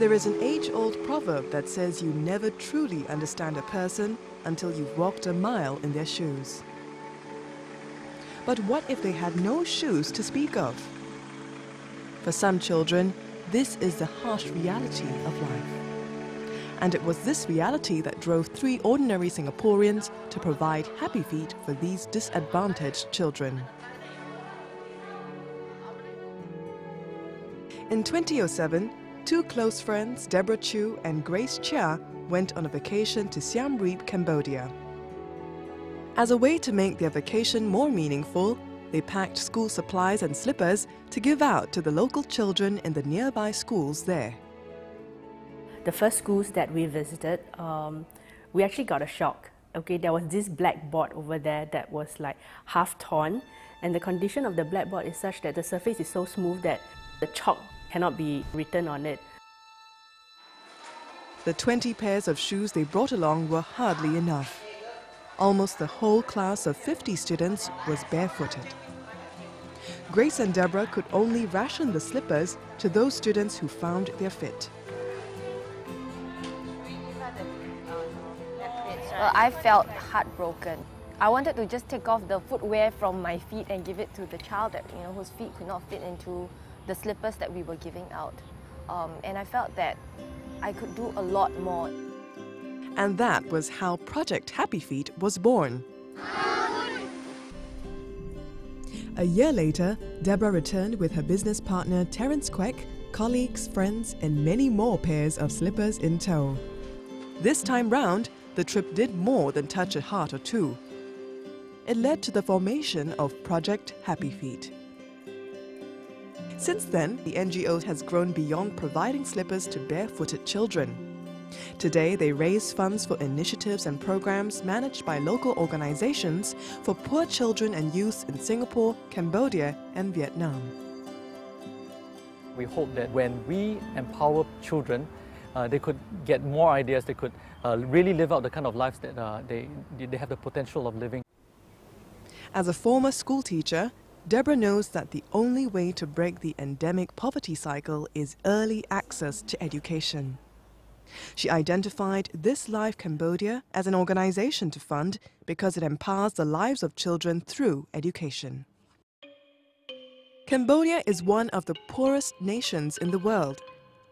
There is an age-old proverb that says you never truly understand a person until you've walked a mile in their shoes. But what if they had no shoes to speak of? For some children, this is the harsh reality of life. And it was this reality that drove 3 ordinary Singaporeans to provide Happy Feet for these disadvantaged children. In 2007, 2 close friends, Deborah Chu and Grace Chia, went on a vacation to Siem Reap, Cambodia. As a way to make their vacation more meaningful, they packed school supplies and slippers to give out to the local children in the nearby schools there. The first schools that we visited, we actually got a shock. Okay, there was this blackboard over there that was like half torn, and the condition of the blackboard is such that the surface is so smooth that the chalk cannot be written on it. The 20 pairs of shoes they brought along were hardly enough. Almost the whole class of 50 students was barefooted. Grace and Deborah could only ration the slippers to those students who found their fit. Well, I felt heartbroken. I wanted to just take off the footwear from my feet and give it to the child that, whose feet could not fit into the slippers that we were giving out. And I felt that I could do a lot more. And that was how Project Happy Feet was born. A year later, Deborah returned with her business partner Terence Kwek, colleagues, friends, and many more pairs of slippers in tow. This time round, the trip did more than touch a heart or two. It led to the formation of Project Happy Feet. Since then, the NGO has grown beyond providing slippers to barefooted children. Today, they raise funds for initiatives and programs managed by local organizations for poor children and youth in Singapore, Cambodia, and Vietnam. We hope that when we empower children, they could get more ideas, they could really live out the kind of lives that they have the potential of living. As a former school teacher, Deborah knows that the only way to break the endemic poverty cycle is early access to education. She identified This Life Cambodia as an organization to fund because it empowers the lives of children through education. Cambodia is one of the poorest nations in the world.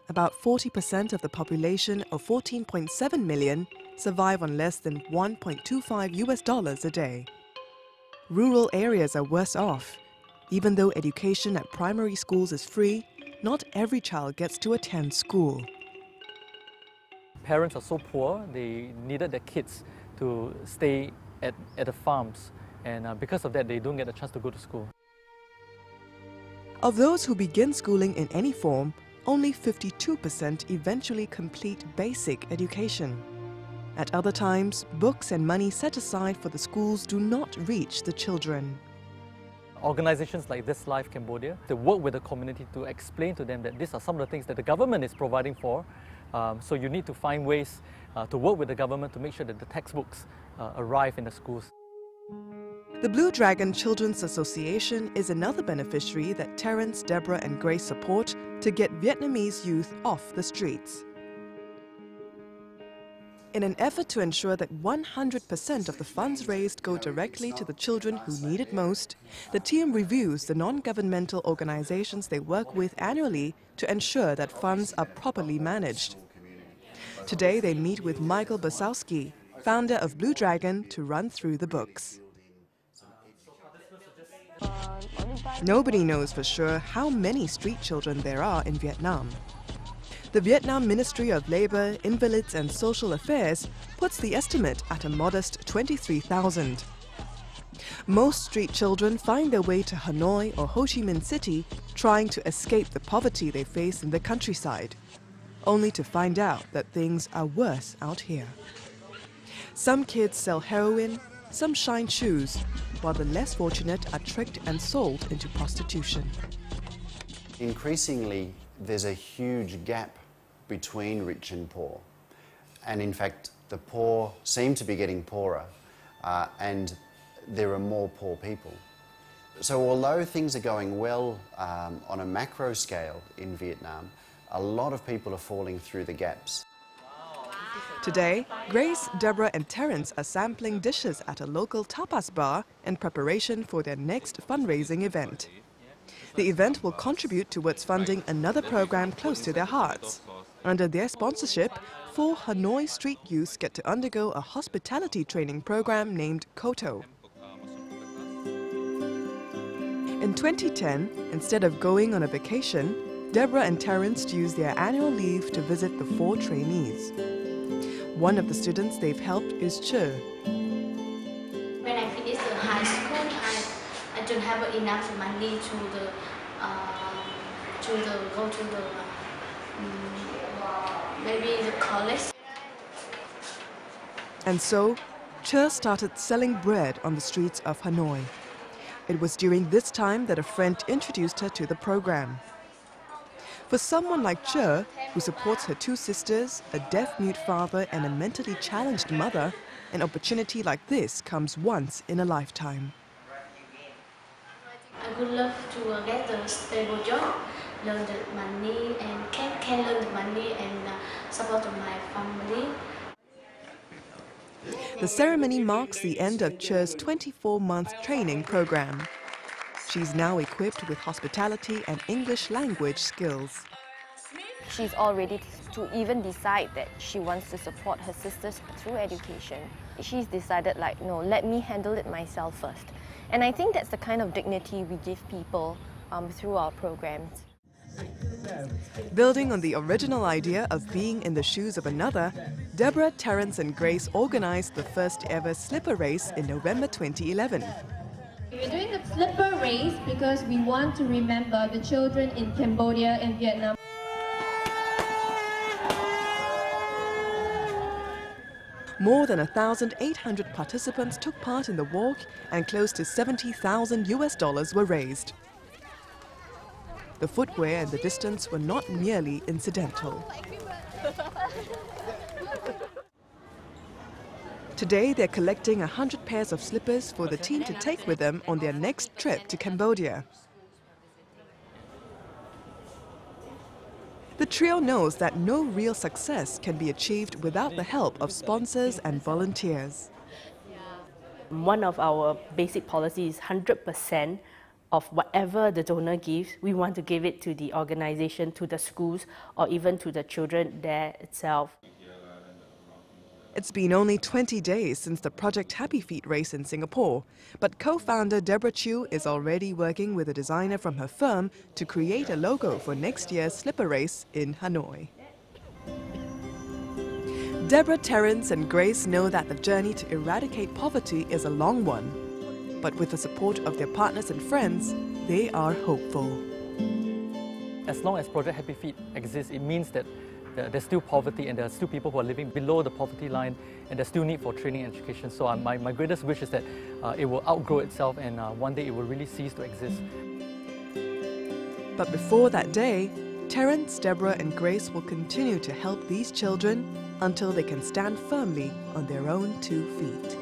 About 40% of the population of 14.7 million survive on less than $1.25 a day. Rural areas are worse off. Even though education at primary schools is free, not every child gets to attend school. Parents are so poor, they needed their kids to stay at the farms, and because of that, they don't get a chance to go to school. Of those who begin schooling in any form, only 52% eventually complete basic education. At other times, books and money set aside for the schools do not reach the children. Organizations like This Life Cambodia, they work with the community to explain to them that these are some of the things that the government is providing for. So you need to find ways to work with the government to make sure that the textbooks arrive in the schools. The Blue Dragon Children's Association is another beneficiary that Terence, Deborah and Grace support to get Vietnamese youth off the streets. In an effort to ensure that 100% of the funds raised go directly to the children who need it most, the team reviews the non-governmental organizations they work with annually to ensure that funds are properly managed. Today they meet with Michael Basowski, founder of Blue Dragon, to run through the books. Nobody knows for sure how many street children there are in Vietnam. The Vietnam Ministry of Labour, Invalids and Social Affairs puts the estimate at a modest 23,000. Most street children find their way to Hanoi or Ho Chi Minh City trying to escape the poverty they face in the countryside, only to find out that things are worse out here. Some kids sell heroin, some shine shoes, while the less fortunate are tricked and sold into prostitution. Increasingly, there's a huge gap between rich and poor. And in fact, the poor seem to be getting poorer and there are more poor people. So although things are going well on a macro scale in Vietnam, a lot of people are falling through the gaps. Today, Grace, Deborah and Terence are sampling dishes at a local tapas bar in preparation for their next fundraising event. The event will contribute towards funding another program close to their hearts. Under their sponsorship, 4 Hanoi street youths get to undergo a hospitality training program named KOTO. In 2010, instead of going on a vacation, Deborah and Terence used their annual leave to visit the 4 trainees. One of the students they've helped is Che. When I finished the high school, I don't have enough money to go to the maybe the college. And so, Che started selling bread on the streets of Hanoi. It was during this time that a friend introduced her to the program. For someone like Che, who supports her 2 sisters, a deaf-mute father and a mentally challenged mother, an opportunity like this comes once in a lifetime. I would love to get a stable job, learn the money and can learn the money and support my family. The ceremony marks the end of Che's 24-month training program. She's now equipped with hospitality and English language skills. She's all ready to even decide that she wants to support her sisters through education. She's decided, like, no, let me handle it myself first. And I think that's the kind of dignity we give people through our programs. Building on the original idea of being in the shoes of another, Deborah, Terence and Grace organized the first ever slipper race in November 2011. We're doing the slipper race because we want to remember the children in Cambodia and Vietnam. More than 1,800 participants took part in the walk and close to $70,000 were raised. The footwear and the distance were not merely incidental. Today, they're collecting 100 pairs of slippers for the team to take with them on their next trip to Cambodia. The trio knows that no real success can be achieved without the help of sponsors and volunteers. One of our basic policies is 100% of whatever the donor gives, we want to give it to the organization, to the schools, or even to the children there itself. It's been only 20 days since the Project Happy Feet race in Singapore, but co-founder Deborah Chew is already working with a designer from her firm to create a logo for next year's slipper race in Hanoi. Deborah, Terence and Grace know that the journey to eradicate poverty is a long one, but with the support of their partners and friends, they are hopeful. As long as Project Happy Feet exists, it means that there's still poverty and there are still people who are living below the poverty line, and there's still need for training and education. So my greatest wish is that it will outgrow itself and one day it will really cease to exist. But before that day, Terence, Deborah and Grace will continue to help these children until they can stand firmly on their own 2 feet.